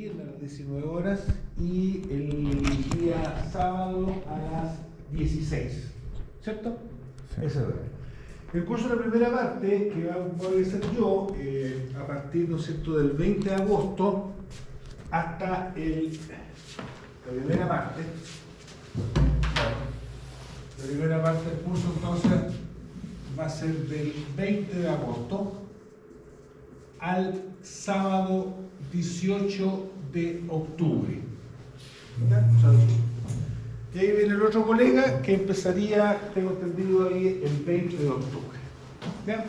viernes a las 19 horas y el día sábado a las 16, ¿cierto? Sí. Ese horario. El curso de la primera parte, que voy a hacer yo, a partir, ¿no es cierto?, del 20 de agosto hasta la primera parte. La primera parte del curso, entonces, va a ser del 20 de agosto al sábado 18 de octubre. ¿Ya? Y ahí viene el otro colega que empezaría, tengo entendido ahí, el 20 de octubre. ¿Ya?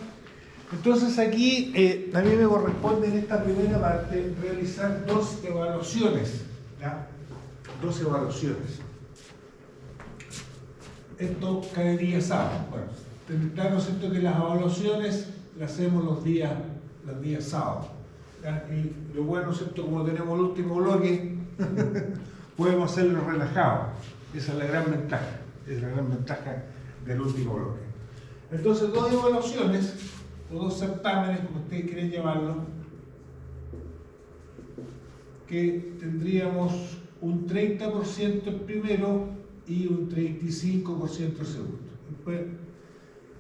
Entonces aquí a mí me corresponde en esta primera parte realizar dos evaluaciones. ¿Ya? Dos evaluaciones. Esto caería sábado. Bueno, claro, ¿cierto?, que las evaluaciones las hacemos los días sábados. ¿Ya? Y lo bueno, ¿cierto?, como tenemos el último bloque, podemos hacerlo relajado. Esa es la gran ventaja. Es la gran ventaja del último bloque. Entonces, dos evaluaciones, o dos certámenes, como ustedes quieren llamarlo, que tendríamos un 30% el primero y un 35% el segundo. Después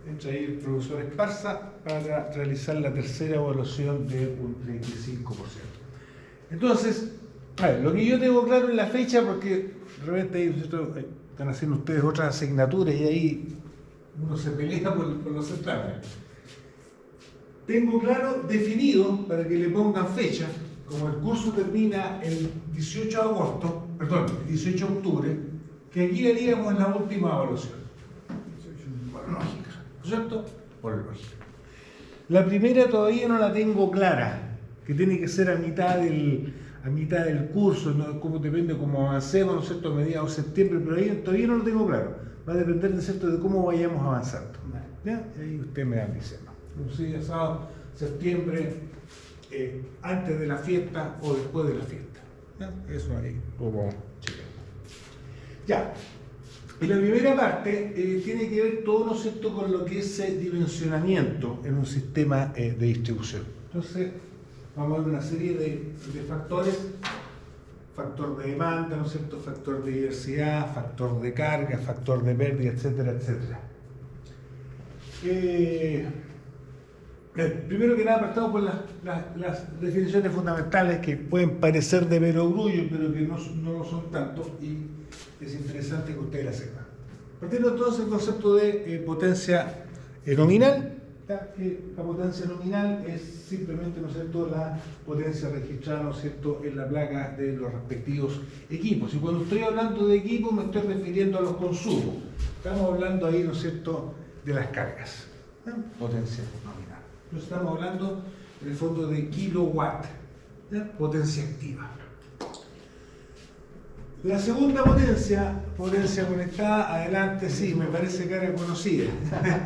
entra ahí el profesor Esparza para realizar la tercera evaluación de un 35%. Entonces, a ver, lo que yo tengo claro en la fecha, porque de repente ahí están haciendo ustedes otras asignaturas y ahí uno se pelea por los certámenes. Tengo claro, definido, para que le pongan fecha, como el curso termina el 18 de agosto, perdón, el 18 de octubre, que aquí haríamos la última evaluación. Por lógica, ¿no es cierto? Por lógica. La primera todavía no la tengo clara, que tiene que ser a mitad del curso, ¿no? Como depende cómo avancemos, ¿no es cierto?, a mediados de septiembre, pero ahí todavía no lo tengo claro. Va a depender, ¿no es cierto?, de cómo vayamos avanzando. ¿Ya? Y ahí usted me va diciendo. Sí, ya sábado, septiembre, antes de la fiesta o después de la fiesta. ¿Ya? Eso ahí, como chileno. Ya. Y la primera parte tiene que ver todo, ¿no es cierto?, con lo que es dimensionamiento en un sistema de distribución. Entonces, vamos a ver una serie de factores: factor de demanda, ¿no es cierto?, factor de diversidad, factor de carga, factor de pérdida, etcétera, etcétera. Primero que nada, partamos por las definiciones fundamentales, que pueden parecer de perogrullo, pero que no lo son tanto, y es interesante que ustedes la sepan. Partiendo entonces del concepto de potencia nominal, ¿ya? Que la potencia nominal es simplemente, ¿no es cierto?, la potencia registrada, ¿no es cierto?, en la placa de los respectivos equipos. Y cuando estoy hablando de equipos me estoy refiriendo a los consumos. Estamos hablando ahí, ¿no es cierto?, de las cargas. ¿Ya? Potencia nominal. Entonces estamos hablando en el fondo de kilowatt, ¿ya? Potencia activa. La segunda potencia conectada, adelante, sí, me parece cara conocida.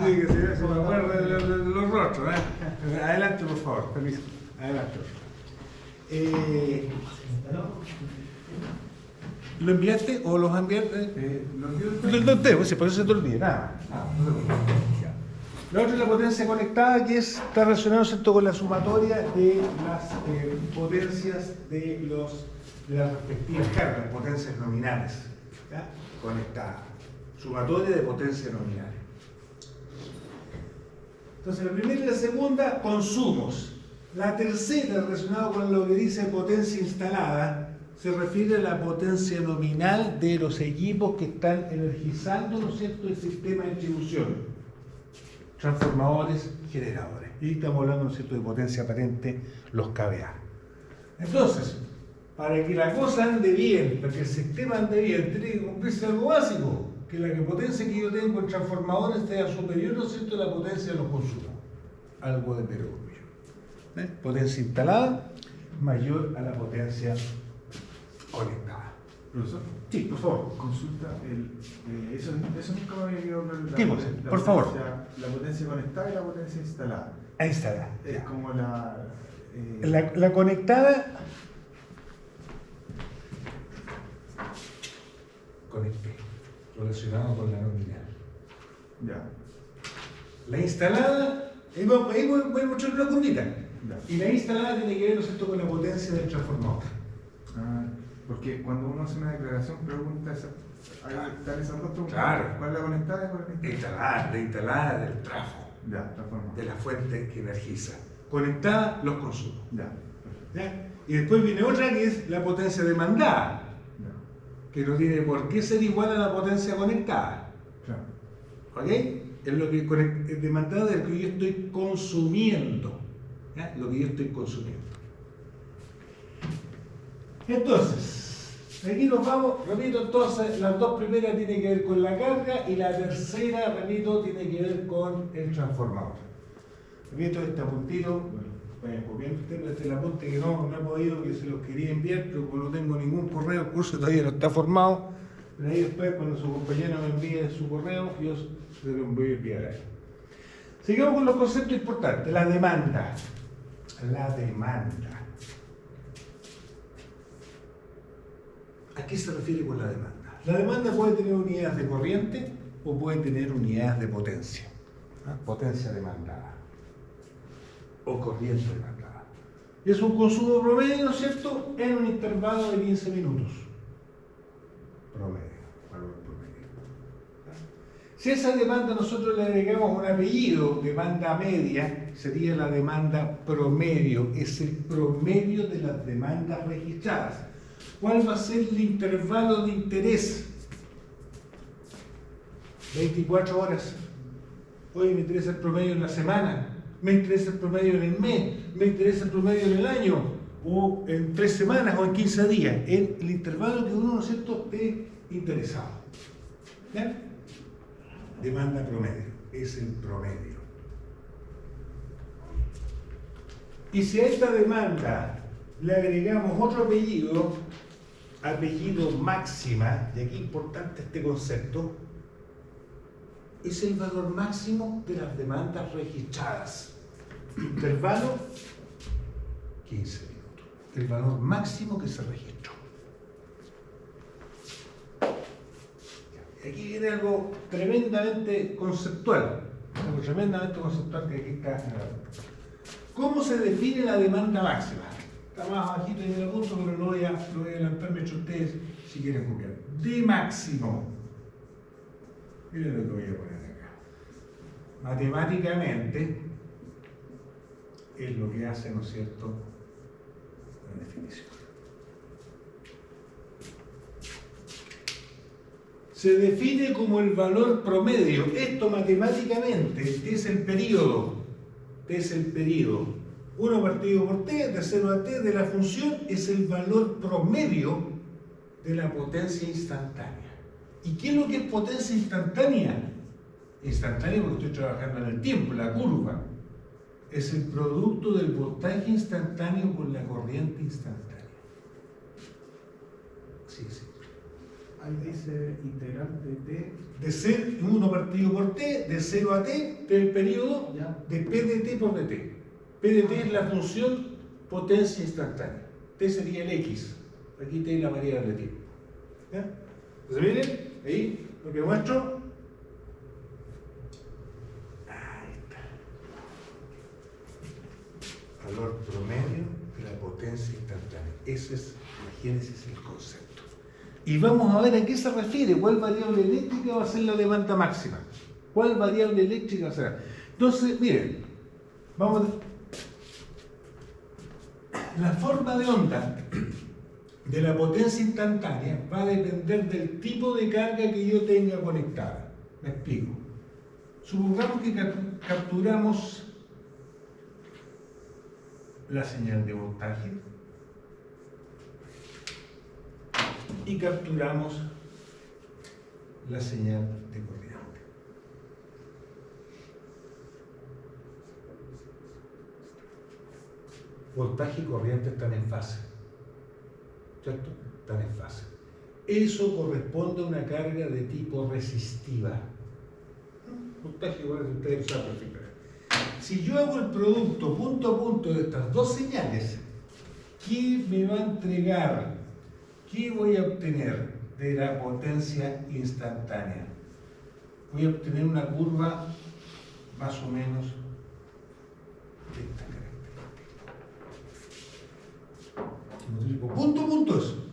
Sí, que se me acuerda de los rostros. Adelante, por favor, permiso. Adelante. ¿Lo enviaste o los enviaste? Lo envié, por eso se te olvida, nada. La otra es la potencia conectada, que está relacionada, ¿cierto?, con la sumatoria de las potencias de las respectivas cargas, potencias nominales, ¿ya? Conectada. Sumatoria de potencias nominales. Entonces, la primera y la segunda, consumos. La tercera, relacionada con lo que dice potencia instalada, se refiere a la potencia nominal de los equipos que están energizando, ¿no es cierto?, el sistema de distribución. Transformadores, generadores. Y estamos hablando, ¿no es cierto?, de potencia aparente, los KVA. Entonces, para que la cosa ande bien, para que el sistema ande bien, tiene que cumplirse algo básico, que la potencia que yo tengo en transformadores sea superior, ¿no es cierto?, a la potencia de los consumos. Algo de perogrullo. Potencia instalada mayor a la potencia conectada. ¿Profesor? Sí, por favor. Consulta, eso nunca me había quedado claro. Sí, por favor. La potencia conectada y la potencia instalada. Ahí está. Es como La conectada. Conecté, relacionado con la nominal. Ya. La instalada, ahí voy a mostrar una curvita. Ya. Y la instalada tiene que ver, ¿no es cierto?, con la potencia del transformador. Ah, porque cuando uno hace una declaración pregunta están esas dos preguntas. Claro. ¿Cuál es la conectada y cuál es la instalada? La instalada del tráfico, Ya, transformada. de la fuente que energiza. Conectada, los consumos. Ya. ¿Ya? Y después viene otra que es la potencia demandada, Ya. que no tiene por qué ser igual a la potencia conectada. Claro. ¿Ok? Es lo que es demandado de lo que yo estoy consumiendo. ¿Ya? Lo que yo estoy consumiendo. Entonces, aquí nos vamos, repito, entonces las dos primeras tienen que ver con la carga y la tercera, repito, tiene que ver con el transformador. Repito, este apuntito, bueno, copiando usted, pero este es el apunte que no he podido, que se los quería enviar, pero como no tengo ningún correo, el curso todavía no está formado, pero ahí después cuando su compañero me envíe su correo, yo se lo voy a enviar a él. Sigamos con los conceptos importantes, la demanda. La demanda. ¿A qué se refiere con la demanda? La demanda puede tener unidades de corriente o puede tener unidades de potencia. Potencia demandada o corriente demandada. Y es un consumo promedio, ¿no es cierto?, en un intervalo de 15 minutos. Promedio, valor promedio. Si a esa demanda nosotros le agregamos un apellido, demanda media, sería la demanda promedio, es el promedio de las demandas registradas. ¿Cuál va a ser el intervalo de interés? 24 horas. Hoy me interesa el promedio en la semana, me interesa el promedio en el mes, me interesa el promedio en el año, o en 3 semanas o en 15 días. El intervalo que uno, ¿no es cierto?, esté interesado. ¿Ya? Demanda promedio, es el promedio. Y si a esta demanda le agregamos otro apellido, apellido máxima, y aquí es importante este concepto, es el valor máximo de las demandas registradas. Intervalo, 15 minutos. El valor máximo que se registró. Aquí viene algo tremendamente conceptual. Algo tremendamente conceptual que aquí está. ¿Cómo se define la demanda máxima? Está más abajito en el punto, pero no voy a adelantar mientras ustedes si quieren copiar. D máximo. Miren lo que voy a poner acá. Matemáticamente es lo que hace, ¿no es cierto?, la definición. Se define como el valor promedio. Esto matemáticamente es el periodo. Es el periodo. 1 partido por t, de 0 a t de la función es el valor promedio de la potencia instantánea. ¿Y qué es lo que es potencia instantánea? Instantánea porque estoy trabajando en el tiempo, la curva. Es el producto del voltaje instantáneo por la corriente instantánea. Sí, sí. Ahí dice integral de t. De ser 1 partido por t, de 0 a t, del periodo Ya. de p de t por dt. P de t es la función potencia instantánea. T sería el x. Aquí t es la variable de tiempo. ¿Ya? Entonces miren, ahí lo que muestro. Ahí está. Valor promedio de la potencia instantánea. Esa es la génesis del concepto. Y vamos a ver a qué se refiere, cuál variable eléctrica va a ser la demanda máxima. ¿Cuál variable eléctrica va a ser? Entonces, miren, vamos a... La forma de onda de la potencia instantánea va a depender del tipo de carga que yo tenga conectada. Me explico. Supongamos que capturamos la señal de voltaje y capturamos la señal de corriente. Voltaje y corriente están en fase, ¿cierto? Están en fase. Eso corresponde a una carga de tipo resistiva. Voltaje igual que ustedes lo saben perfectamente. Si yo hago el producto punto a punto de estas dos señales, ¿qué me va a entregar? ¿Qué voy a obtener de la potencia instantánea? Voy a obtener una curva más o menos de esta característica. Punto eso.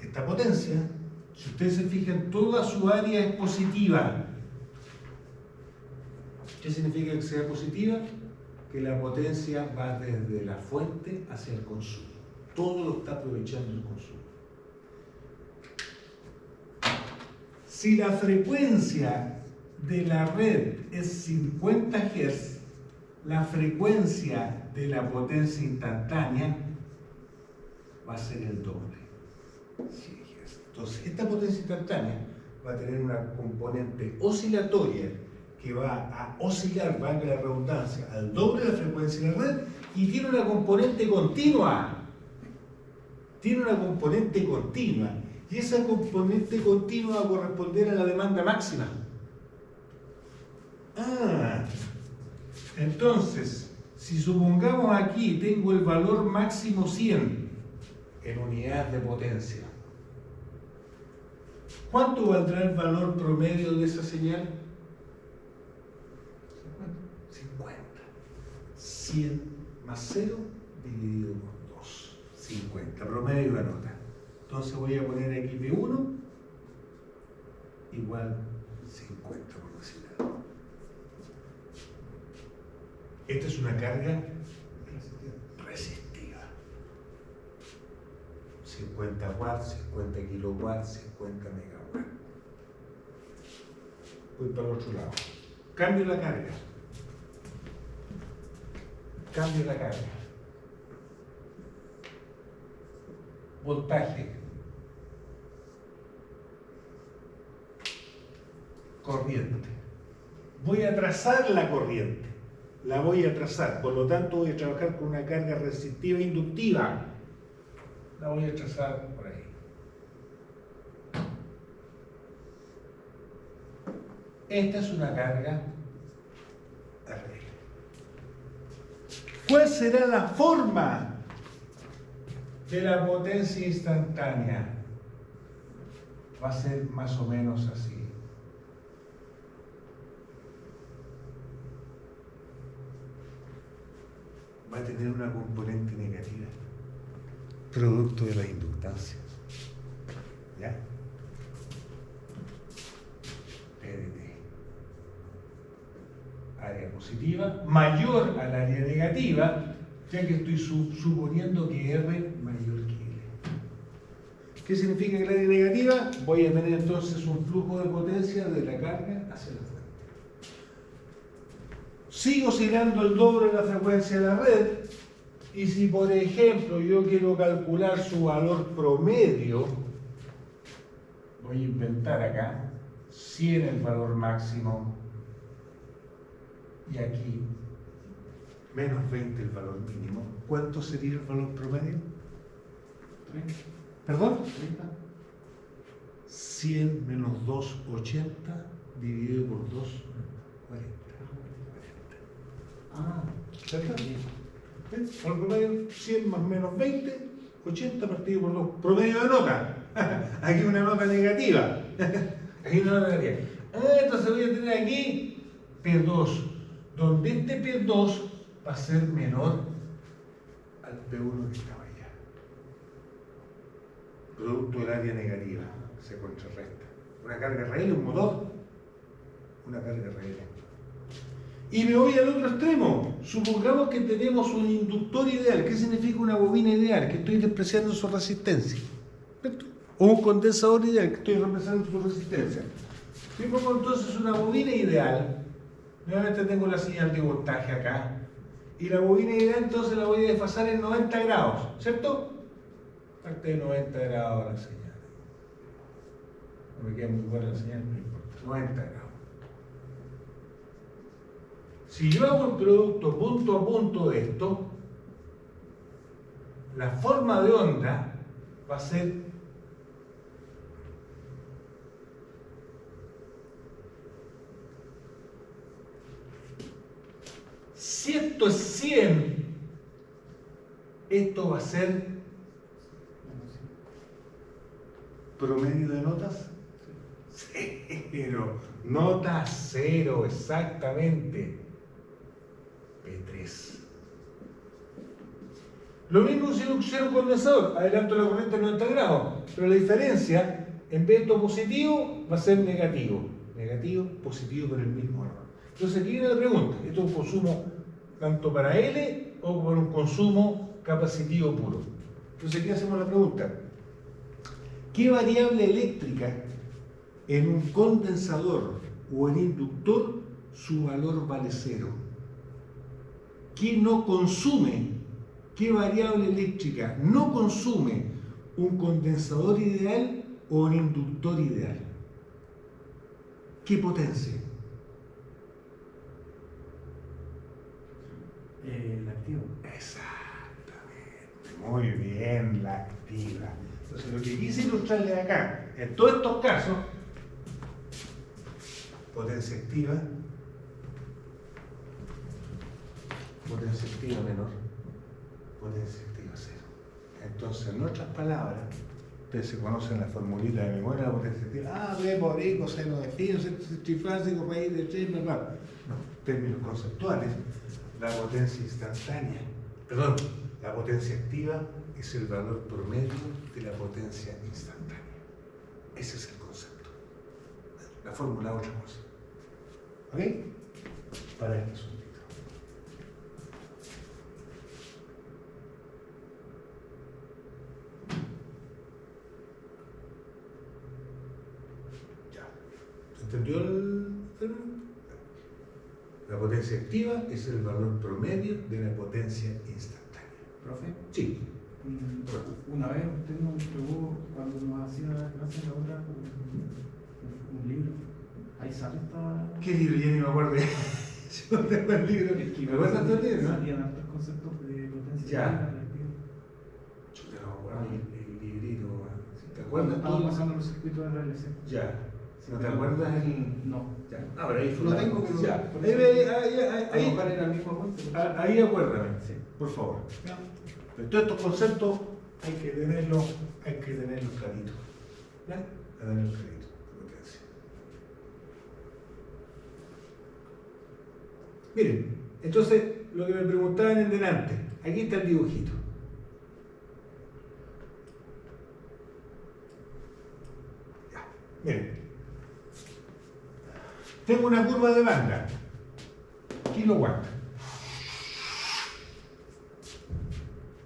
Esta potencia, si ustedes se fijan, toda su área es positiva. ¿Qué significa que sea positiva? Que la potencia va desde la fuente hacia el consumo. Todo lo está aprovechando el consumo. Si la frecuencia de la red es 50 Hz, la frecuencia de la potencia instantánea va a ser el doble. Entonces, esta potencia instantánea va a tener una componente oscilatoria que va a oscilar, valga la redundancia, al doble de la frecuencia de la red, y tiene una componente continua. Tiene una componente continua. Y esa componente continua va a corresponder a la demanda máxima. Entonces, si supongamos aquí tengo el valor máximo 100 en unidades de potencia, ¿cuánto valdrá el valor promedio de esa señal? 50. 100 más 0 dividido por 2. 50, promedio de la nota. Entonces voy a poner aquí P1 igual 50 por decir algo. Esta es una carga resistiva. 50 watts, 50 kilowatts, 50 megawatts. Voy para el otro lado. Cambio la carga. Cambio la carga. Voltaje. Corriente. Voy a trazar la corriente. La voy a trazar. Por lo tanto, voy a trabajar con una carga resistiva inductiva. La voy a trazar por ahí. Esta es una carga RL. ¿Cuál será la forma de la potencia instantánea? Va a ser más o menos así. Va a tener una componente negativa, producto de la inductancia. ¿Ya? PDT. Área positiva mayor al área negativa, ya que estoy suponiendo que R mayor que L. ¿Qué significa que el área negativa? Voy a tener entonces un flujo de potencia de la carga hacia la fuente. Sigo oscilando el doble de la frecuencia de la red, y si por ejemplo yo quiero calcular su valor promedio, voy a inventar acá 100 el valor máximo y aquí menos 20 el valor mínimo. ¿Cuánto sería el valor promedio? 30. ¿Perdón? 30. 100 menos 2, 80 dividido por 2, 40. ¿Cierto? ¿Ves? Al promedio 100 más menos 20, 80 partido por 2. Promedio de nota. Aquí una nota negativa. Aquí una nota negativa. Entonces voy a tener aquí P2, donde este P2 va a ser menor al P1 que estaba allá. Producto del área negativa se contrarresta. Una carga RL, un motor, una carga RL. Y me voy al otro extremo. Supongamos que tenemos un inductor ideal. ¿Qué significa una bobina ideal? Que estoy despreciando su resistencia. ¿Cierto? O un condensador ideal, que estoy reemplazando su resistencia. Si pongo entonces una bobina ideal, nuevamente tengo la señal de voltaje acá, y la bobina ideal entonces la voy a desfasar en 90 grados, ¿cierto? Parte de 90 grados la señal. No me queda muy buena la señal, no importa. 90 grados. Si yo hago el producto punto a punto de esto, la forma de onda va a ser si esto es 100, esto va a ser promedio de notas 0, nota 0 exactamente. P3. Lo mismo si yo pusiera un condensador, adelanto la corriente a 90 grados, pero la diferencia, en vez de esto positivo, va a ser negativo. Negativo, positivo, pero el mismo error. Entonces aquí viene la pregunta, ¿esto es un consumo tanto para L o para un consumo capacitivo puro? Entonces aquí hacemos la pregunta, ¿qué variable eléctrica en un condensador o en inductor su valor vale cero? ¿Qué no consume? ¿Qué variable eléctrica no consume un condensador ideal o un inductor ideal? ¿Qué potencia? La activa. Exactamente, muy bien, la activa. Entonces lo que quise ilustrarles acá, en todos estos casos, potencia activa menor, potencia activa cero. Entonces, en otras palabras, ustedes se conocen la formulita de memoria de la potencia activa. Ah, B por I, coseno de phi, trifásico, raíz de 3, bla. No, términos conceptuales, la potencia instantánea, la potencia activa es el valor promedio de la potencia instantánea. Ese es el concepto. La fórmula es otra cosa. ¿Ok? Para este asunto. ¿Entendió el término? La potencia activa es el valor promedio de la potencia instantánea. ¿Profe? Sí. Una vez usted nos entregó, cuando nos hacía la clase en la otra, un libro. Ahí sale esta... ¿Qué libro? Ya ni me acuerdo. Yo no tengo el libro. ¿Me acuerdas del libro? Salían hartos conceptos de potencia Ya. activa. Yo te lo acuerdo el librito. ¿Te acuerdas Estaba tú? pasando los circuitos de RLC. Ya. ¿No te acuerdas el...? No. Ya. Ah, pero ahí fue. Lo tengo, pero Ya. por Ahí, eso- ahí, era el mismo cuento. ahí acuérdame, Sí. por favor. Pero todos estos conceptos hay que tenerlos claritos. ¿Ya? A tenerlos claritos. Potencia. Miren, entonces lo que me preguntaban en delante, aquí está el dibujito. Ya, miren. Tengo una curva de banda, kilowatt.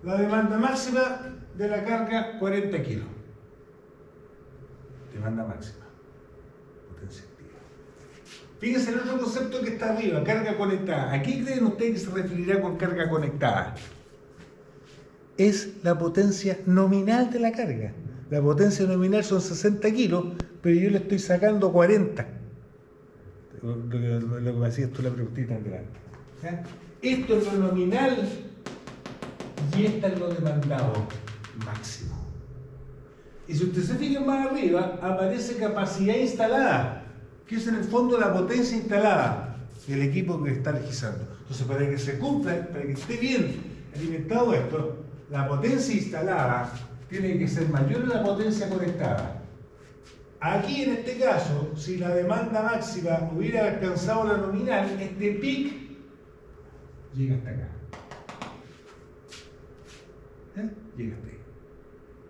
La demanda máxima de la carga, 40 kilos. Demanda máxima. Potencia activa. Fíjense el otro concepto que está arriba, carga conectada. ¿A qué creen ustedes que se referirá con carga conectada? Es la potencia nominal de la carga. La potencia nominal son 60 kilos, pero yo le estoy sacando 40. Lo que me hacías tú la preguntita en delante. ¿Ya? Esto es lo nominal y esta es lo demandado máximo. Y si usted se fija más arriba, aparece capacidad instalada, que es en el fondo la potencia instalada del equipo que está legislando. Entonces, para que se cumpla, para que esté bien alimentado esto, la potencia instalada tiene que ser mayor a la potencia conectada. Aquí, en este caso, si la demanda máxima hubiera alcanzado la nominal, este pic llega hasta acá. Llega hasta ahí.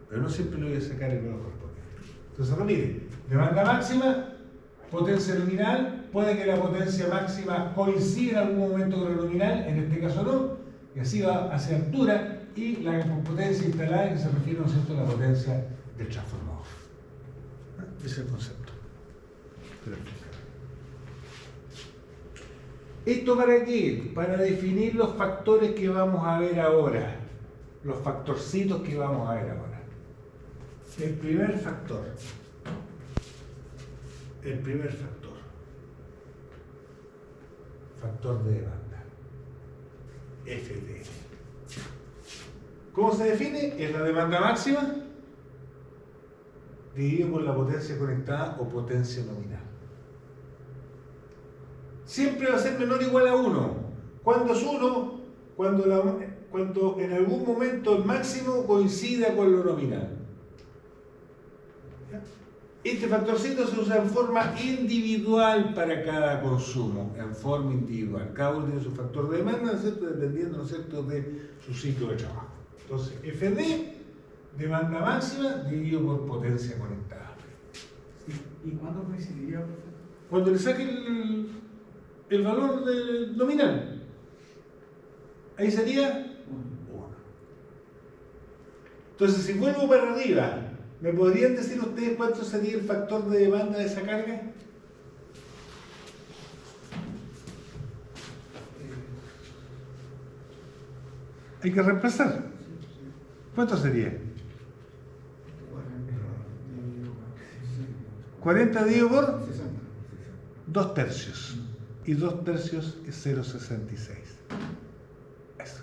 Pero no siempre lo voy a sacar el valor correspondiente. Entonces, repite, demanda máxima, potencia nominal, puede que la potencia máxima coincida en algún momento con la nominal, en este caso no, y así va hacia altura, y la potencia instalada, que se refiere, ¿no es cierto?, a la potencia del transformador. Ese es el concepto. ¿Esto para qué? Para definir los factores que vamos a ver ahora. Los factorcitos que vamos a ver ahora. El primer factor. Factor de demanda. FD. ¿Cómo se define? Es la demanda máxima dividido por la potencia conectada o potencia nominal. Siempre va a ser menor o igual a 1. ¿Cuándo es 1? Cuando en algún momento el máximo coincida con lo nominal. Este factorcito se usa en forma individual para cada consumo, en forma individual. Cada uno tiene su factor de demanda, ¿no es cierto?, dependiendo, ¿no es cierto?, de su ciclo de trabajo. Entonces, FD, demanda máxima dividido por potencia conectada. ¿Y cuándo coincidiría? Cuando le saque el valor nominal, ahí sería 1. Entonces, si vuelvo para arriba, ¿me podrían decir ustedes cuánto sería el factor de demanda de esa carga? Hay que reemplazar. ¿Cuánto sería? 40 dividido por 2 tercios. Y 2 tercios es 0,66. Eso.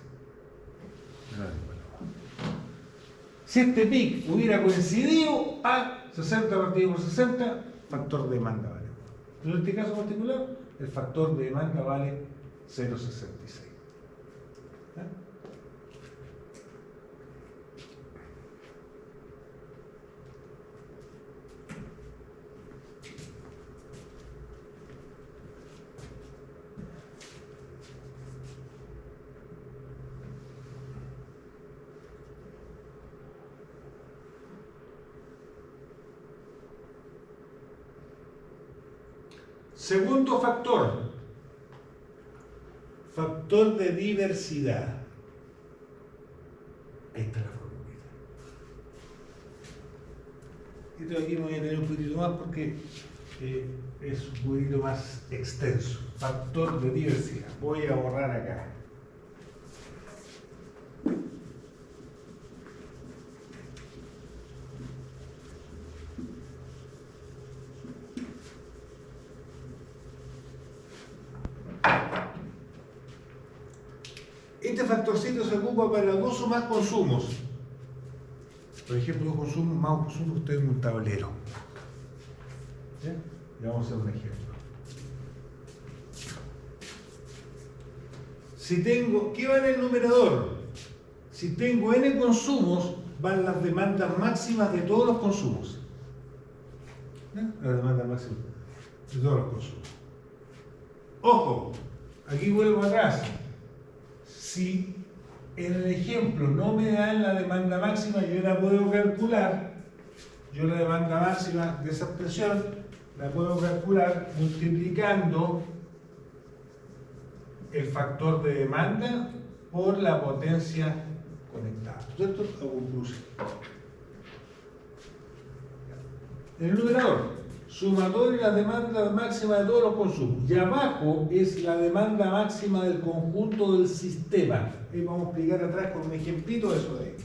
Si este PIC hubiera coincidido a 60 partido por 60, factor de demanda vale 1. En este caso particular, el factor de demanda vale 0,66. Segundo factor, factor de diversidad. Ahí está la formulita. Esto aquí me voy a tener un poquito más porque es un poquito más extenso. Factor de diversidad. Voy a borrar acá. Este factorcito se ocupa para 2 o más consumos. Por ejemplo, 2 consumos, más consumos, usted en un tablero. ¿Sí? Y vamos a hacer un ejemplo. Si tengo, ¿qué va en el numerador? Si tengo n consumos, van las demandas máximas de todos los consumos. ¿Sí? Las demandas máximas de todos los consumos. Ojo, aquí vuelvo atrás. Si en el ejemplo no me dan la demanda máxima, yo la puedo calcular. Yo la demanda máxima de esa expresión la puedo calcular multiplicando el factor de demanda por la potencia conectada. ¿Cierto? A conclusión. En el numerador, sumatorio de la demanda máxima de todos los consumos. Y abajo es la demanda máxima del conjunto del sistema. Y vamos a explicar atrás con un ejemplito de eso de ahí.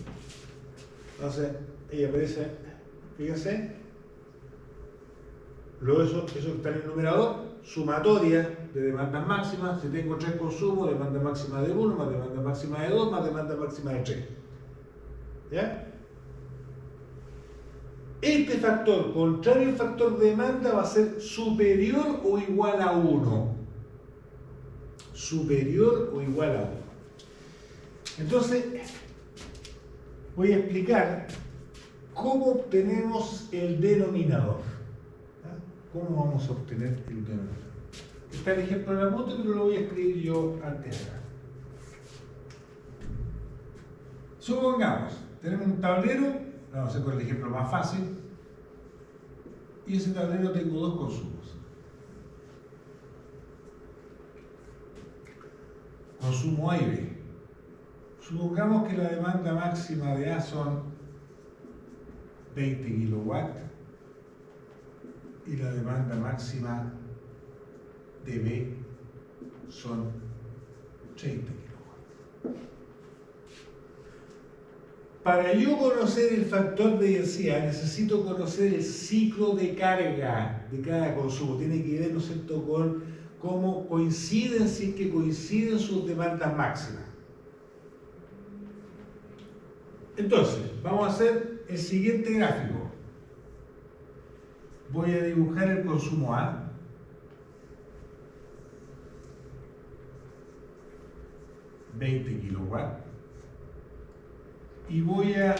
Entonces, ahí aparece, fíjense, luego eso que está en el numerador, sumatoria de demandas máximas. Si tengo 3 consumos, demanda máxima de 1, más demanda máxima de 2, más demanda máxima de 3. ¿Ya? Este factor, contrario al factor de demanda, va a ser superior o igual a 1. Superior o igual a 1. Entonces, voy a explicar cómo obtenemos el denominador. ¿Cómo vamos a obtener el denominador? Está el ejemplo de la moto, pero lo voy a escribir yo antes acá. Supongamos, tenemos un tablero. Vamos a hacer con el ejemplo más fácil. Y ese tablero tengo 2 consumos. Consumo A y B. Supongamos que la demanda máxima de A son 20 kilowatts y la demanda máxima de B son 30 kilowatts. Para yo conocer el factor de diversidad, necesito conocer el ciclo de carga de cada consumo. Tiene que ver, ¿no es cierto?, con cómo coinciden, si es que coinciden sus demandas máximas. Entonces, vamos a hacer el siguiente gráfico. Voy a dibujar el consumo A. $20 kilowatts. Y voy a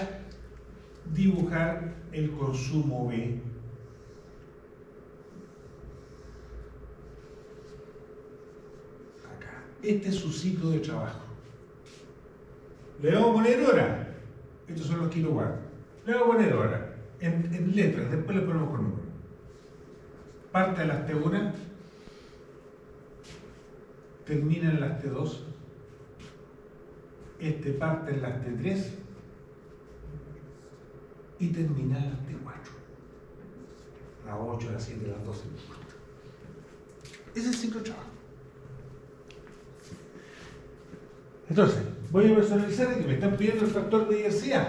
dibujar el consumo B. Acá. Este es su ciclo de trabajo. Le vamos a poner hora. Estos son los kilowatts. Le voy a poner ahora, en letras, después le ponemos con números. Parte de las T1, termina en las T2, este parte en las T3 y termina en las T4. Las 8, las 7, las 12. Ese es el ciclo de trabajo. Entonces, voy a personalizar que me están pidiendo el factor de diversidad.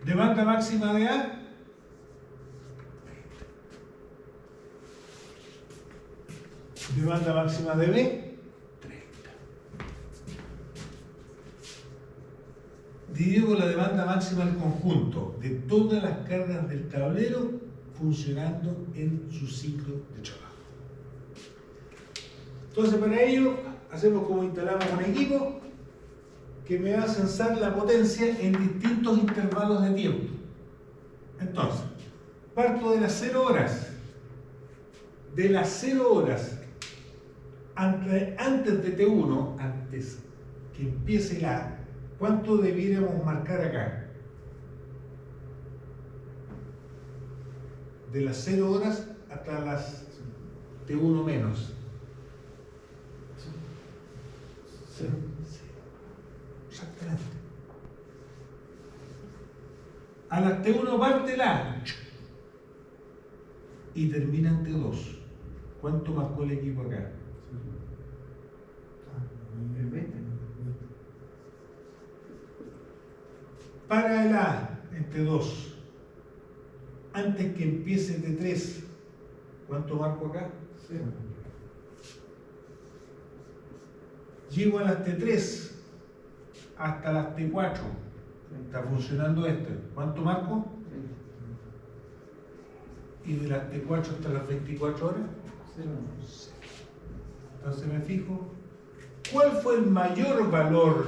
Demanda máxima de A. Demanda máxima de B. 30. Divido la demanda máxima del conjunto de todas las cargas del tablero funcionando en su ciclo de trabajo. Entonces, para ello, hacemos como instalamos un equipo que me va a censar la potencia en distintos intervalos de tiempo. Entonces, parto de las 0 horas. De las 0 horas antes de T1, antes que empiece la A, ¿cuánto debiéramos marcar acá? De las 0 horas hasta las T1 menos. 0. Exactamente. A las T1 parte la A y termina en T2. ¿Cuánto marcó el equipo acá? El 20. Para el A en T2, antes que empiece T3, ¿cuánto marco acá? 0. Llego a las T3 hasta las T4. Está funcionando este. ¿Cuánto marco? 30. Y de las T4 hasta las 24 horas. 0. Entonces me fijo, ¿cuál fue el mayor valor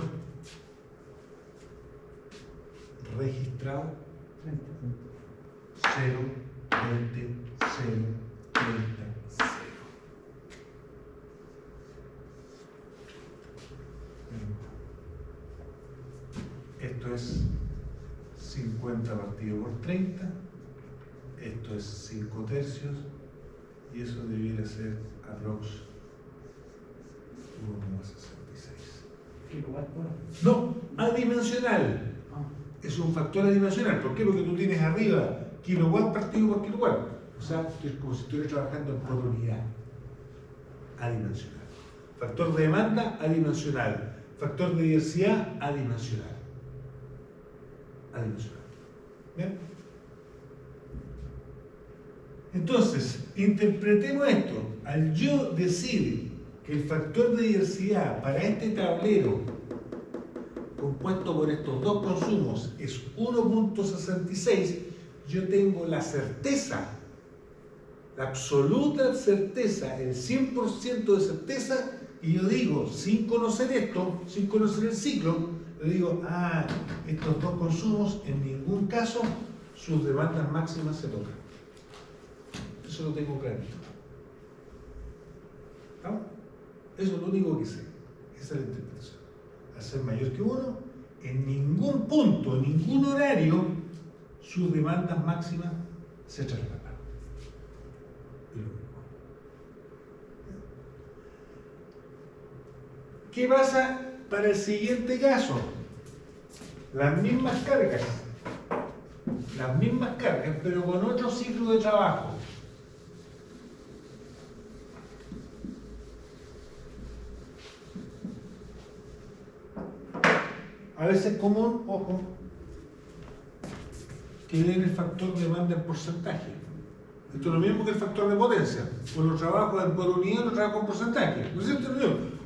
registrado? 30. 0, 20, 0, 30, 0. Esto es 50 partido por 30, esto es 5 tercios, y eso debiera ser aprox 1,66. Kilowatt hora. No, adimensional. Ah. Es un factor adimensional. ¿Por qué? Porque tú tienes arriba kilowatt partido por kilowatt. O sea, es como si estuvieras trabajando por unidad. Adimensional. Factor de demanda, adimensional. Factor de diversidad, adimensional. Adimensional. ¿Bien? Entonces, interpretemos esto. Al yo decir que el factor de diversidad para este tablero compuesto por estos dos consumos es 1,66, yo tengo la certeza, la absoluta certeza, el 100% de certeza, y yo digo, sin conocer esto, sin conocer el ciclo, yo digo, estos dos consumos en ningún caso sus demandas máximas se tocan. Eso lo tengo clarito. ¿No? Eso es lo único que sé. Esa es la interpretación. Al ser mayor que 1, en ningún punto, en ningún horario, sus demandas máximas se traslapan. Y lo mismo. ¿Qué pasa para el siguiente caso? Las mismas cargas, pero con otro ciclo de trabajo. A veces es común, ojo, que den el factor de demanda en porcentaje. Esto es lo mismo que el factor de potencia. Uno trabaja por unidad, otro trabaja con porcentaje. ¿No es cierto?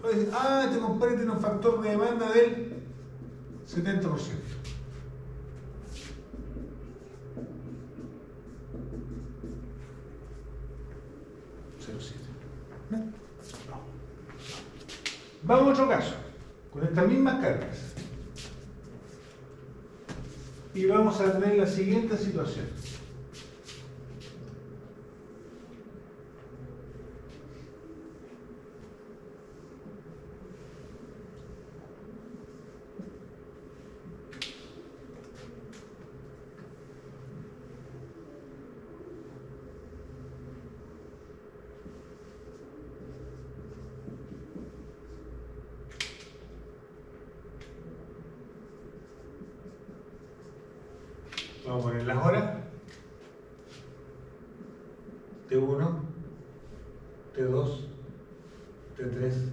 O decir, este compadre tiene un factor de demanda del 70%. 0,7. ¿No? Vamos a otro caso, con estas mismas cargas. Y vamos a tener la siguiente situación. Vamos a poner las horas. T1, T2, T3, T4.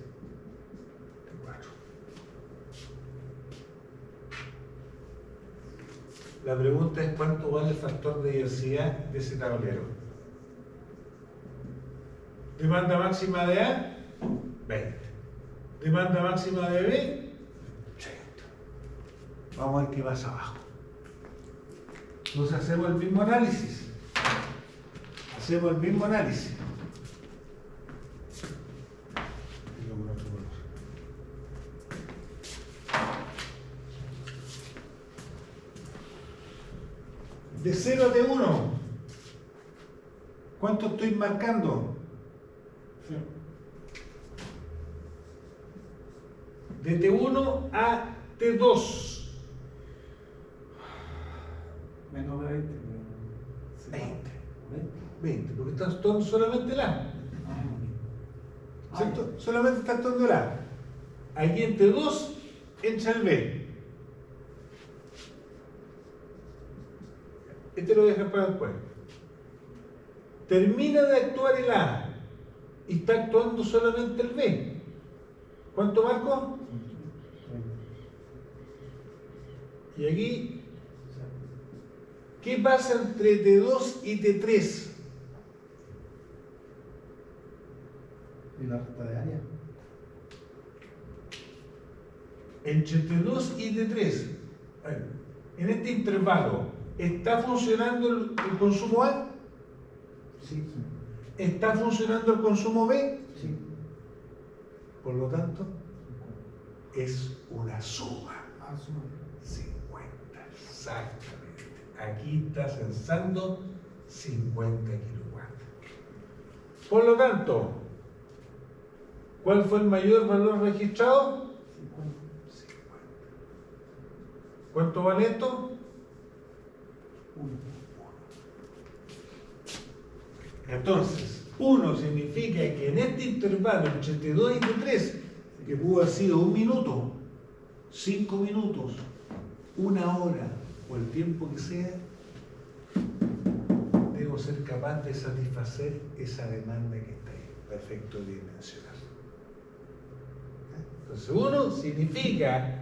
La pregunta es cuánto vale el factor de diversidad de ese tablero. Demanda máxima de A, 20. Demanda máxima de B, 30. Vamos a ver qué pasa abajo. Entonces hacemos el mismo análisis. Hacemos el mismo análisis. De 0 a T1, ¿cuánto estoy marcando? De T1 a T2. Menos de 20. 20, porque están tomando solamente la. ¿Cierto? Solamente están tomando la. Aquí en T2 entra el B. Este lo voy a dejar para después. Termina de actuar el A y está actuando solamente el B. ¿Cuánto marco? Y aquí, ¿qué pasa entre T2 y T3? ¿Y la resta de área? Entre T2 y T3, bueno, en este intervalo, ¿está funcionando el consumo A? Sí. ¿Está funcionando el consumo B? Sí. Por lo tanto, es una suma. Ah, suma. 50, exactamente. Aquí está censando 50 kilowatts. Por lo tanto, ¿cuál fue el mayor valor registrado? 50. ¿Cuánto vale esto? 1. Entonces, 1 significa que en este intervalo entre T2 y T3, que pudo haber sido 1 minuto, 5 minutos, 1 hora o el tiempo que sea, debo ser capaz de satisfacer esa demanda que está ahí. Perfecto dimensional. Entonces, 1 significa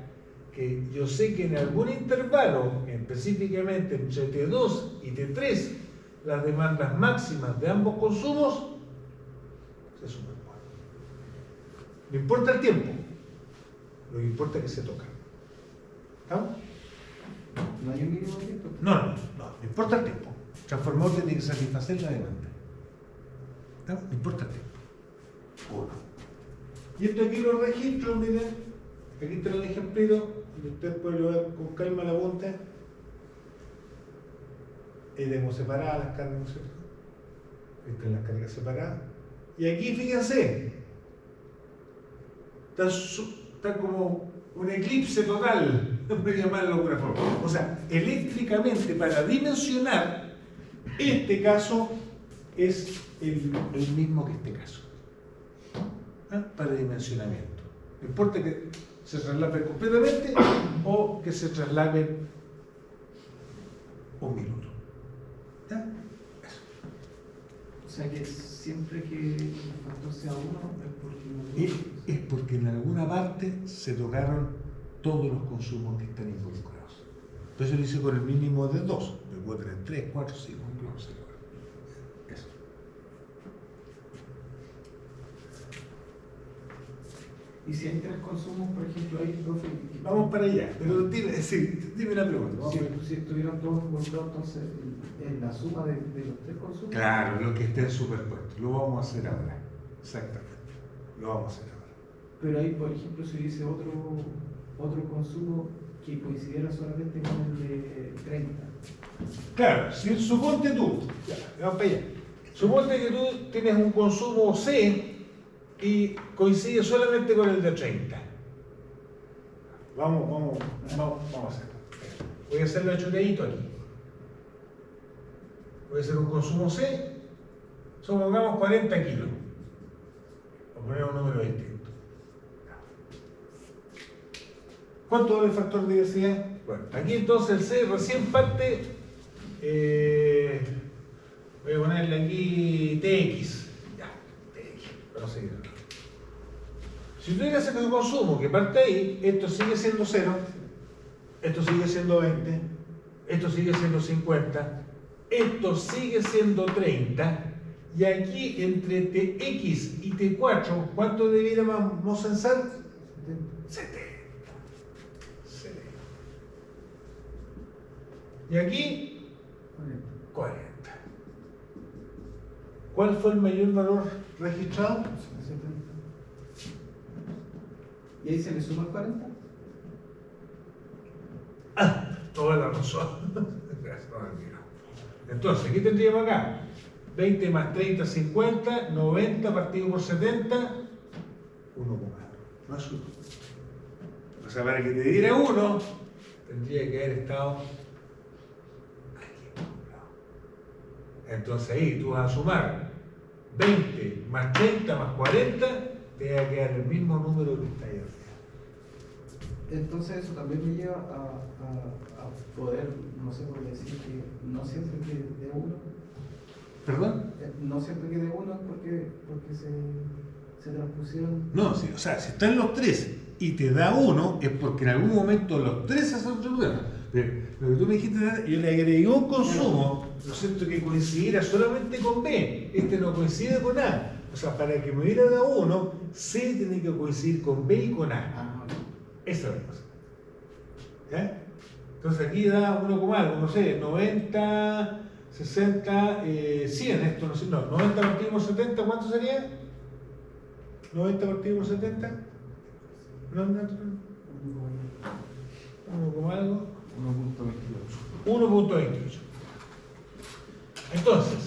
que yo sé que en algún intervalo, específicamente entre T2 y T3, las demandas máximas de ambos consumos se superponen. No importa el tiempo, lo que importa es que se tocan. ¿Estamos? ¿No hay un mínimo de tiempo? No importa el tiempo. El transformador tiene que satisfacer la demanda. ¿Estamos? No importa el tiempo. 1. Y esto aquí lo registro, miren. Aquí está el ejemplito, y usted puede ver con calma la punta. Y tenemos separadas las cargas, ¿no es cierto? Están las cargas separadas. Y aquí, fíjense, está como un eclipse total, voy a llamarlo de alguna forma. O sea, eléctricamente, para dimensionar, este caso es el mismo que este caso. ¿Ah? Para dimensionamiento. No importa que se traslapen completamente o que se traslapen 1 minuto. ¿Ya? Eso. O sea que siempre que el factor sea 1 Es porque en alguna parte se tocaron todos los consumos que están involucrados. Entonces lo hice con el mínimo de 2. Me puedo tener 3, 4, 5, incluso. Eso. Y si hay 3 consumos, por ejemplo, hay 2. Vamos para allá. Pero dime la pregunta. Si estuvieran todos involucrados, entonces en la suma de los 3 consumos. Claro, lo que estén superpuestos. Lo vamos a hacer ahora. Exactamente. Lo vamos a hacer ahora. Pero ahí, por ejemplo, si hubiese otro consumo que coincidiera solamente con el de 30. Claro, si suponte tú, ya, vamos para allá. Suponte que tú tienes un consumo C y coincide solamente con el de 30. Vamos a hacerlo. Voy a hacerlo chuleadito aquí. Voy a hacer un consumo C, supongamos 40 kilos. Voy a poner un número distinto. ¿Cuánto vale el factor de diversidad? Bueno, aquí entonces el C recién parte voy a ponerle aquí TX. Ya, TX. Vamos a seguir. Si tú tienes el consumo que parte ahí, esto sigue siendo 0, esto sigue siendo 20, esto sigue siendo 50, esto sigue siendo 30, y aquí entre TX y T4, ¿cuánto debiéramos censar? 70. Y aquí, 40. ¿Cuál fue el mayor valor registrado? 70. ¿Y ahí se le suma el 40? Ah, toda la razón. Entonces, ¿qué tendríamos acá? 20 más 30, 50, 90 partido por 70, 1,1. Más 1. O sea, para que te diera 1, tendría que haber estado aquí. Entonces ahí tú vas a sumar 20 más 30 más 40, te va a quedar el mismo número que está ahí arriba. Entonces eso también me lleva a poder, no sé, por decir que no siempre que de uno, ¿Perdón? no siempre que de uno es porque se transpusieron. No, sí, o sea, si están los tres y te da 1, es porque en algún momento los tres se transformaron. Pero lo que tú me dijiste, yo le agregué un consumo, ¿no es cierto?, que coincidiera solamente con B. Este no coincide con A. O sea, para que me hubiera dado 1, C tiene que coincidir con B y con A. Ah, ok. Esa es la cosa. ¿Ya? Entonces aquí da 1 como algo, no sé, 90, 60, 100, esto no sé, no, 90 partido por 70, ¿cuánto sería? 90 partido por 70, ¿no? 1 como algo, 1.28. Entonces,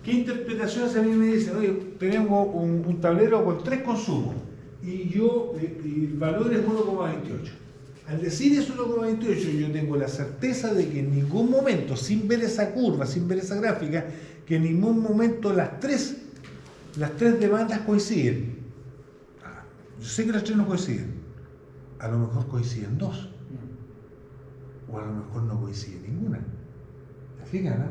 ¿qué interpretaciones a mí me dicen? Oye, tenemos un tablero con 3 consumos y el valor es 1,28. Al decir eso 1,28, yo tengo la certeza de que en ningún momento, sin ver esa curva, sin ver esa gráfica, que en ningún momento las tres demandas coinciden. Yo sé que las 3 no coinciden. A lo mejor coinciden 2. O a lo mejor no coincide ninguna. ¿Te fijas, no?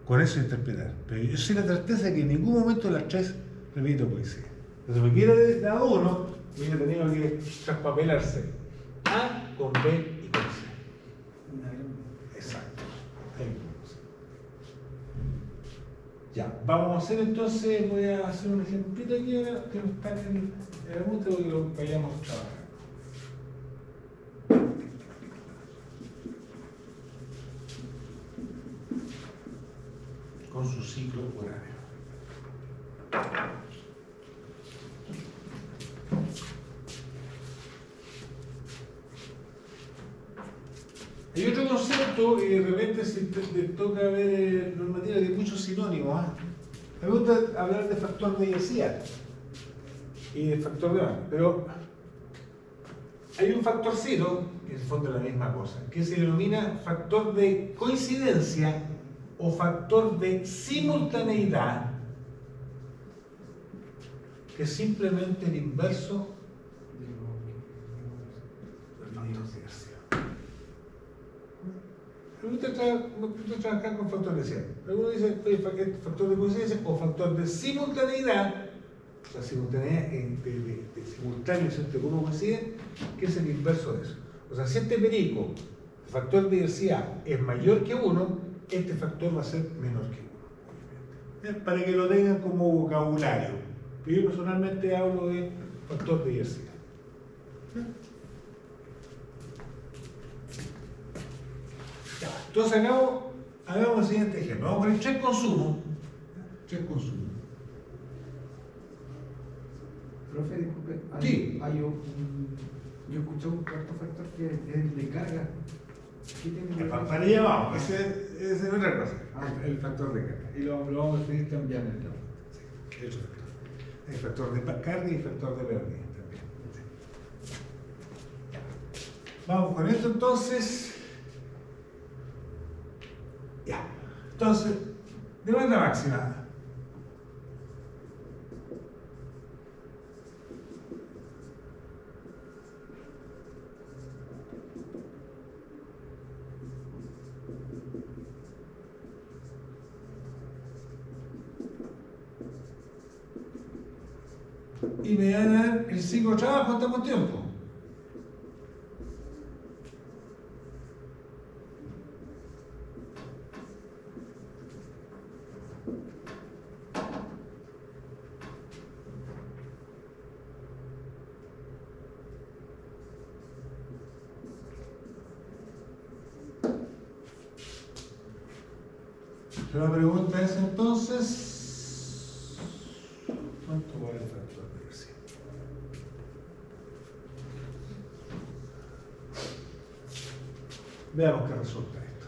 Con eso interpretar. Pero yo sé la certeza de que en ningún momento las 3, repito, coinciden. Entonces me quiere dar 1, hubiera tenido que traspapelarse A con B y con C. Exacto. Ahí vamos. Ya, vamos a hacer entonces, voy a hacer un ejemplito aquí ahora que no está en el punto que lo vayamos trabajando. Con su ciclo horario. Hay otro concepto, y de repente si te toca ver normativa de muchos sinónimos. Me gusta hablar de factor de diversidad y de factor de demanda, pero hay un factor cero, que en el fondo es la misma cosa, que se denomina factor de coincidencia o factor de simultaneidad, que es simplemente el inverso del factor de diversidad. Me gusta trabajar con factor de diversidad. Algunos dicen, oye, factor de coincidencia o factor de simultaneidad, o sea, simultaneidad de simultáneos entre uno coincide, que es el inverso de eso. O sea, si este perico, el factor de diversidad, es mayor que 1, este factor va a ser menor que 1. Para que lo tengan como vocabulario. Yo personalmente hablo de factor de diversidad. Ya, entonces hagamos el siguiente ejemplo. Vamos a poner 3 consumos. 3 consumos. Profe, disculpe, Sí. Yo escuché un cuarto factor que es el de carga. ¿Qué tiene que ver? Para allá vamos, ese es otra cosa. Ah. El factor de carga. Y lo vamos a definir también en el otro. Sí, otro factor. El factor de carga y el factor de pérdida también. Ya. Vamos con esto entonces. Ya. Entonces, demanda máxima. y me van a dar el ciclo de trabajo hasta con tiempo. La pregunta es entonces, ¿cuánto vale el factor de diversión? Veamos qué resulta esto.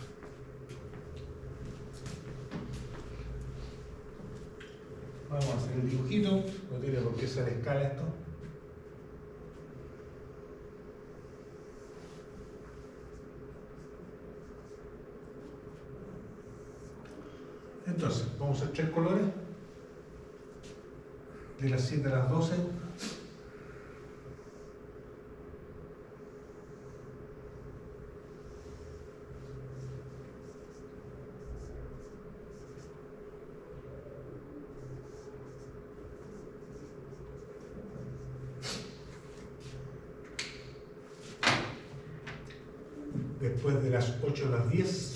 Vamos a hacer el dibujito, no tiene por qué ser escala esto. Entonces, vamos a hacer 3 colores, de las 7 a las 12. Después de las 8 a las 10.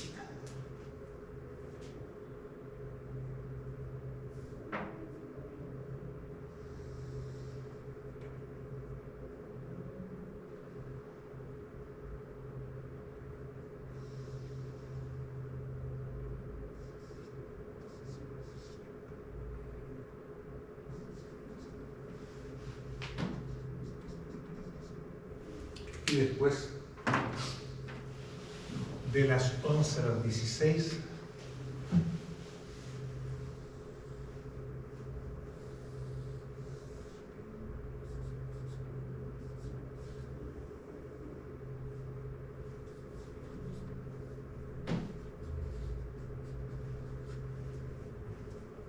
Y después de las 11 a las 16.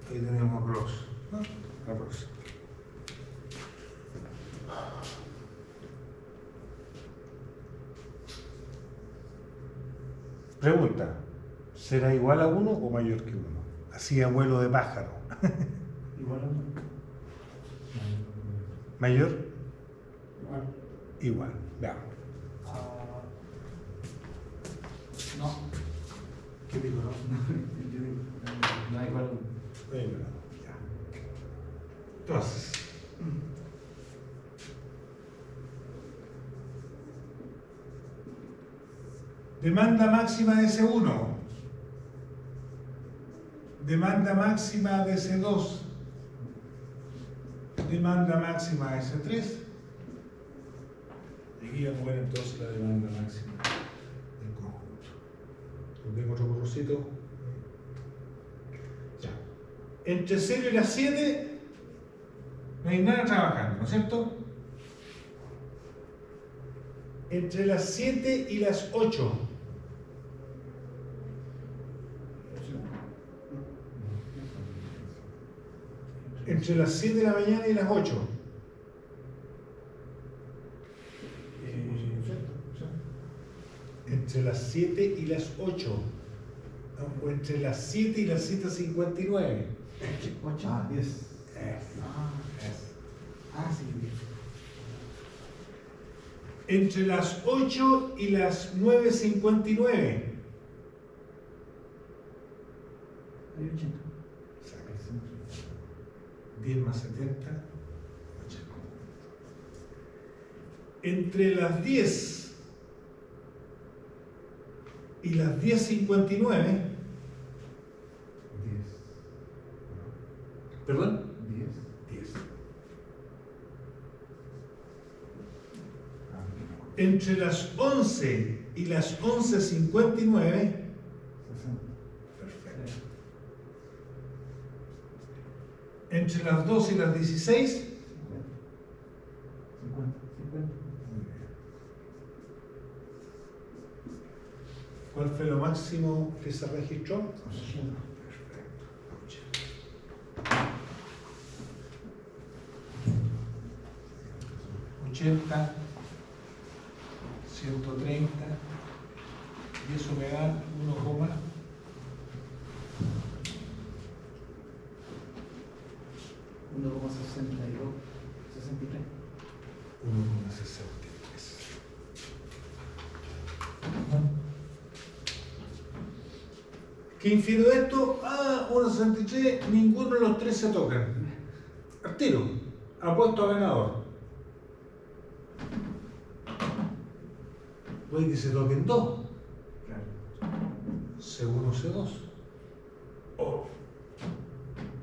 Ahí tenemos arroz, ¿no? Arroz. Pregunta, ¿será igual a 1 o mayor que 1? Así a vuelo de pájaro. Igual a uno. ¿Mayor? Igual. Igual. Veamos. No. ¿Qué digo? No? Yo digo, no igual a uno. Bueno, ya. Entonces, demanda máxima de C1, demanda máxima de C2, demanda máxima de C3. Y aquí vamos a ver entonces la demanda máxima del conjunto. Tengo otro colorcito. Ya. Entre 0 y las 7 no hay nada trabajando, ¿no es cierto? Entre las 7 y las 8. Entre las 7 de la mañana y las 8. Entre las 7 y las 8. O entre las 7 y las 7:59. 8. Ah, 10. Sí, bien. Entre las 8 y las 9:59. Hay 80. 10 más 70, 80. Entre las 10 y las 10:59. 10. ¿Perdón? 10. 10. Ah, Entre las 11 y las 11:59. 60. Perfecto. Entre las 12 y las 16. 50. 50. ¿Cuál fue lo máximo que se registró? 80. Perfecto. 80, 130, y eso me da 1, 1,62. 60. 1,63. 1,63. ¿Qué infiero de esto? 1,63, ninguno de los tres se tocan. Al tiro, apuesto a ganador. Puede que se toquen dos, Claro. C1, C2, o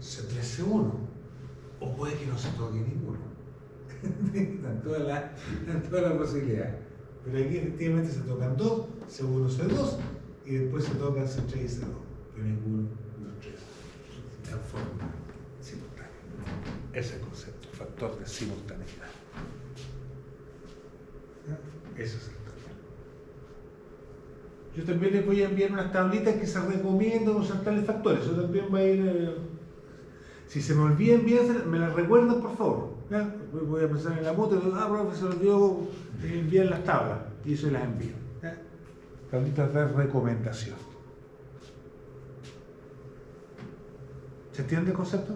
C3, C1, o puede que no se toque ninguno. Están todas las posibilidades. Pero aquí efectivamente se tocan dos, C1, C2, y después se tocan C3 y C2, pero ninguno de los tres en forma simultánea. Ese es el concepto, factor de simultaneidad. ¿Ya? Eso es el factor. Yo también les voy a enviar unas tablitas que se recomiendan usar tales factores. Eso también va a ir. Si se me olvida enviárselas, me las recuerdan por favor. ¿Ya? Voy a pensar en la moto y digo, profe, se olvidó enviar las tablas. Y eso las envío. ¿Ya? Tablitas de recomendación. ¿Se entiende el concepto?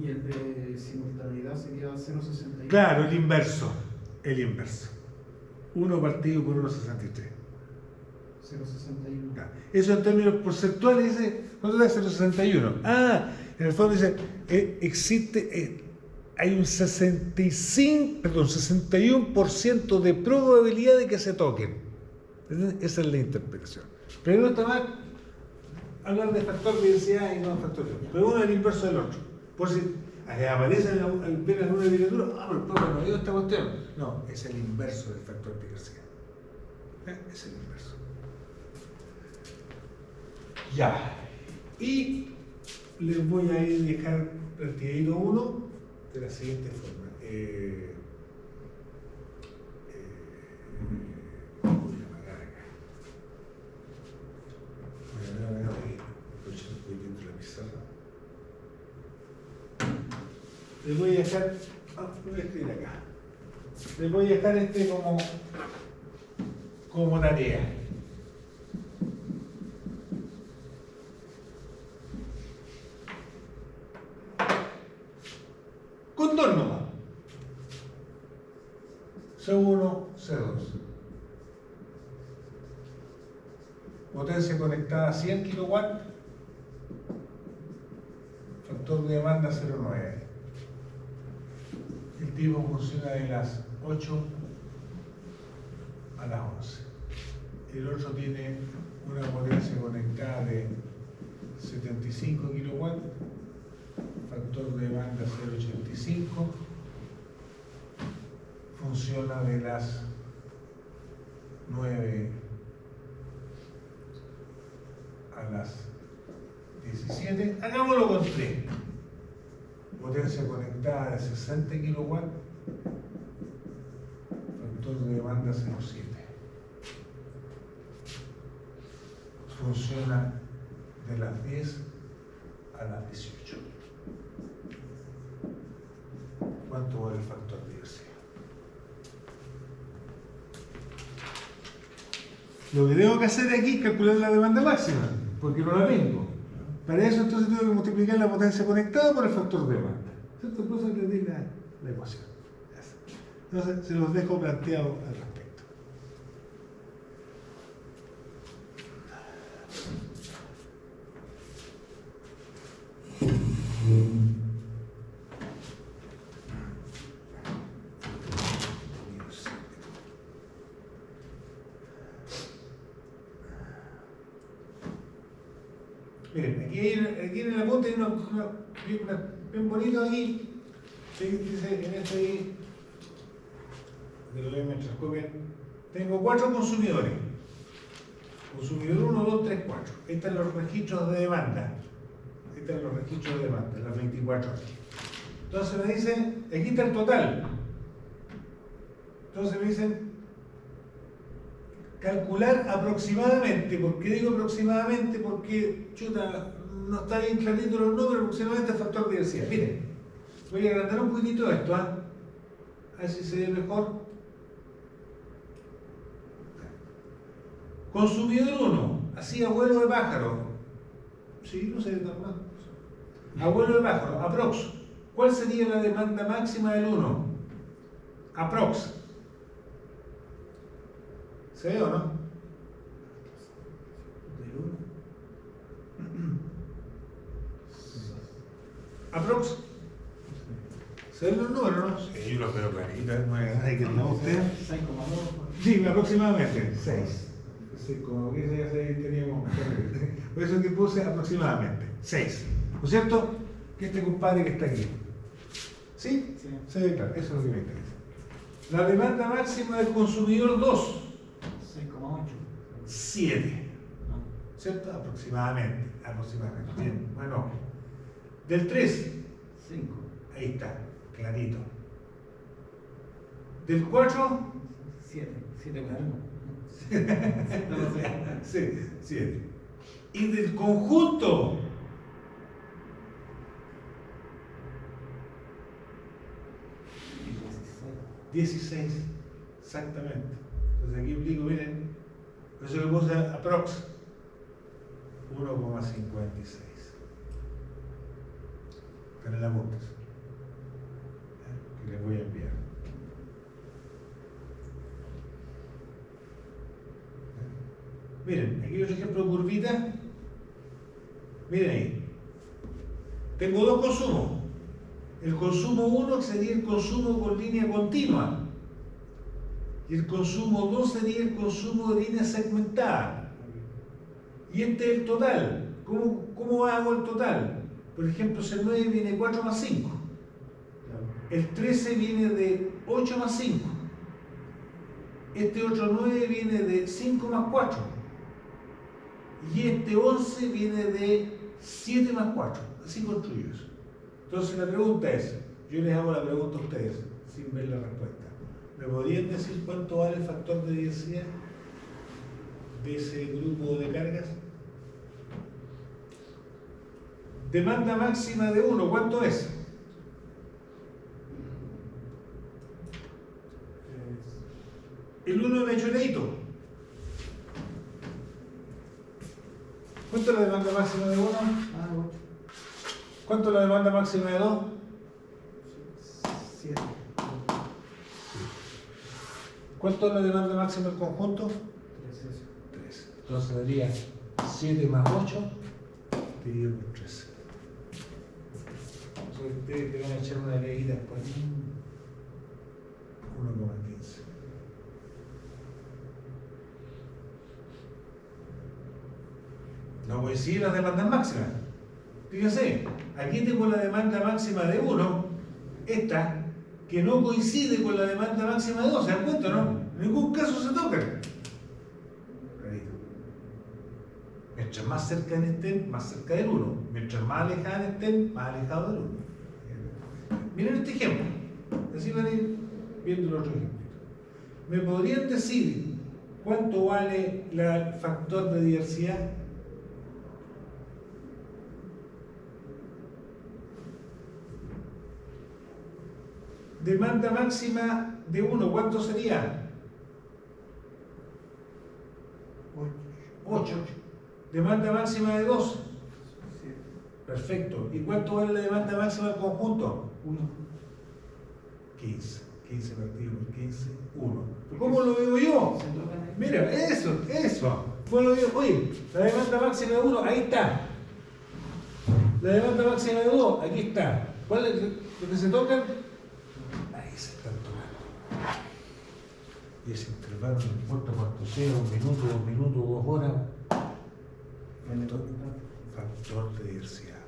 Y el de simultaneidad sería 0,61. Claro, el inverso. El inverso. 1 partido por 1,63. 0,61. Eso en términos porcentuales dice, ¿cuánto da 0,61? En el fondo dice, hay un 61% de probabilidad de que se toquen. Esa es la interpretación. Pero no está mal hablar de factor de diversidad y no de factor de diversidad. Pero uno es el inverso del otro. Por si aparece en una literatura, pero el profe no dio esta cuestión. No, es el inverso del factor de diversidad. Es el inverso. Ya. Y les voy a dejar retiro 1 de la siguiente forma. Voy a apagar acá. Voy a apagar acá porque estoy viendo la pizarra. Les voy a dejar. Voy a escribir acá. Les voy a dejar como tarea. Con dos nomás. C1, C2. Potencia conectada a 100 kW. Factor de demanda 0,9. El tipo funciona de las 8 a las 11. El otro tiene una potencia conectada de 75 kW. Factor de demanda 0,85, funciona de las 9 a las 17. Hagámoslo con 3. Potencia conectada de 60 kW, factor de demanda 0,7. Funciona de las 10 a las 18. ¿Cuánto vale el factor de diversidad? Lo que tengo que hacer aquí es calcular la demanda máxima, porque no la tengo. Para eso entonces tengo que multiplicar la potencia conectada por el factor de demanda. ¿Cierto? Entonces les di la ecuación. Entonces se los dejo planteado al respecto. Miren, aquí en el apunte hay una bien bonito aquí, que dice en este ahí, de lo que mientras copian, tengo 4 consumidores. Consumidor 1, 2, 3, 4. Ahí están los registros de demanda. Ahí están los registros de demanda, las 24 horas. Entonces me dicen, aquí está el total. Entonces me dicen, calcular aproximadamente. ¿Por qué digo aproximadamente? Porque, chuta, no está bien clarito los números, aproximadamente el factor de diversidad. Miren, voy a agrandar un poquitito esto, a ver si se ve mejor. Consumidor 1, así abuelo de pájaro. Sí, no sé, normal. Abuelo de pájaro, aprox. ¿Cuál sería la demanda máxima del 1? Aprox. ¿Se ve o no? Del 1. Aprox. ¿Se ven los números, no? Sí, yo los veo claritos, no hay que no usted. 6,2. Sí, aproximadamente. 6. Sí, como que ya teníamos. Por eso que puse aproximadamente. 6. ¿No es cierto? Que este compadre que está aquí. ¿Sí? Sí. Se ve claro, eso es lo que me interesa. La demanda máxima del consumidor 2. 6,8. 7. Ah, ¿Cierto? Aproximadamente. Bien, bueno. Del 3. 5. Ahí está, clarito. Del 4. 7. 7,1. Sí, 7. Y del conjunto. 16. Exactamente. Entonces aquí explico, miren. Por eso que puse aprox. 1,56. Están en la punta. Que les voy a enviar. Miren, aquí otro ejemplo de curvita. Miren ahí. Tengo dos consumos. El consumo 1 sería el consumo con línea continua. Y el consumo 2 sería el consumo de línea segmentada. Y este es el total. ¿Cómo hago el total? Por ejemplo, si el 9 viene 4 más 5. El 13 viene de 8 más 5. Este otro 9 viene de 5 más 4. Y este 11 viene de 7 más 4. Así construyo eso. Entonces la pregunta es, yo les hago la pregunta a ustedes, sin ver la respuesta. ¿Me podrían decir cuánto vale el factor de diversidad de ese grupo de cargas? Demanda máxima de 1, ¿cuánto es? El 1 me ha hecho leíto. ¿Cuánto es la demanda máxima de 1? Ah, 8. ¿Cuánto es la demanda máxima de 2? 7. ¿Cuánto es la demanda máxima del conjunto? 3. Entonces sería 7 más 8 dividido por 13. Entonces ustedes te van a echar una leída después. 1,15. No coinciden las demandas máximas. Fíjense, aquí tengo la demanda máxima de 1, esta, que no coincide con la demanda máxima de 2, ¿se dan cuenta, no? En ningún caso se tocan. Mientras más cerca estén, más cerca del 1. Mientras más alejadas estén, más alejados del 1. Miren este ejemplo. Así van a ir viendo el otro ejemplo. ¿Me podrían decir cuánto vale el factor de diversidad? Demanda máxima de 1, ¿cuánto sería? 8. Demanda máxima de 2. 7. Perfecto. ¿Y cuánto vale la demanda máxima del conjunto? 1. 15. 15 partido por 15, 1. ¿Cómo lo veo yo? ¿Se tocan ahí? Mira, eso. ¿Cómo lo veo? Oye, la demanda máxima de 1, ahí está. La demanda máxima de 2, aquí está. ¿Cuál es lo que se tocan? Ahí se están tocando. Y ese intervalo no importa cuánto sea, 1 minuto, 2 minutos, 2 horas. Factor de diversidad.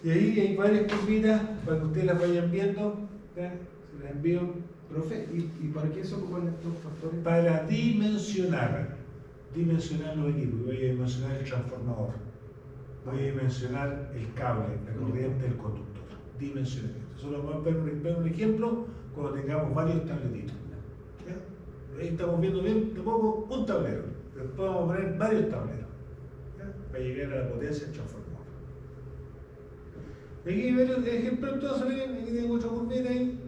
Y ahí hay varias curvitas para que ustedes las vayan viendo. ¿Ya? Se las envío. Profe, ¿y para qué se ocupan estos factores? Para dimensionar los equipos. Voy a dimensionar el transformador. Voy a dimensionar el cable, la corriente del conductor. Dimensionamiento. Solo vamos a ver un ejemplo cuando tengamos varios tabletitos. ¿Ya? Ahí estamos viendo bien, de poco, un tablero. Después vamos a poner varios tableros. ¿Ya? Para llegar a la potencia del transformador. Aquí ven el ejemplo entonces, miren, aquí tengo otra curvita ahí.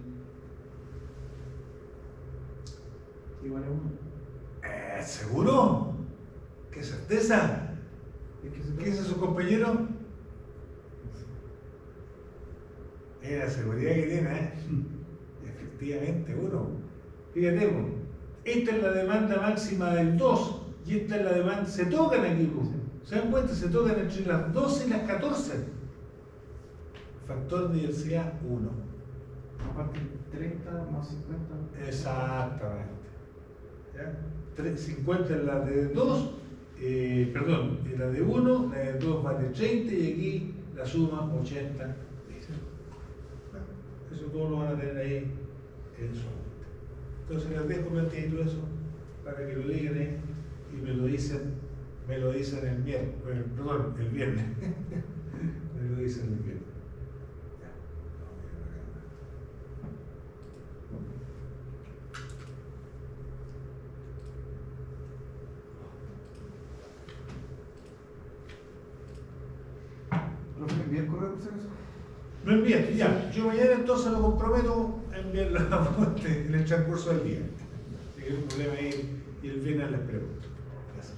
Igual a 1. ¿Seguro? ¿Qué certeza? Es que se ¿Qué dice su compañero? Es la seguridad que tiene, ¿eh? Efectivamente, uno. Fíjate, po, esta es la demanda máxima del 2 y esta es la demanda. Se tocan aquí, po. ¿Se dan cuenta? Se tocan entre las 12 y las 14. Factor de diversidad 1. Aparte 30 más 50. Exactamente. ¿Ya? 50 es la de 2, perdón, la de 1, la de 2 vale 30 y aquí la suma 80. Eso todo lo van a tener ahí en su mente. Entonces les dejo planteado eso para que lo lean ahí y me lo dicen el miércoles, perdón, el viernes. Me lo dicen el viernes. Ya. ¿Profe, me envía el correo por si acaso? Lo envías, ya. Yo mañana entonces lo comprometo a enviar la fuente en el transcurso del día. Si hay un problema ahí y el viernes les pregunto. Gracias.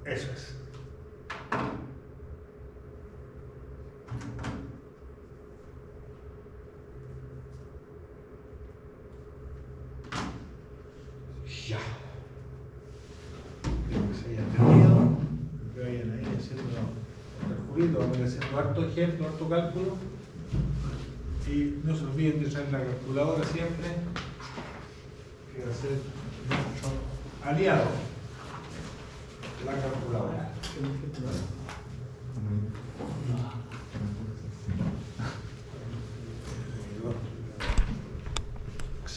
Eso es. Ya. Espero que se hayan entendido. Que vayan ahí haciendo el juguito, vamos a ir haciendo harto ejemplo, harto cálculo. Y no se olviden de traer la calculadora siempre, que va a ser nuestro aliado, la calculadora. Muy bien.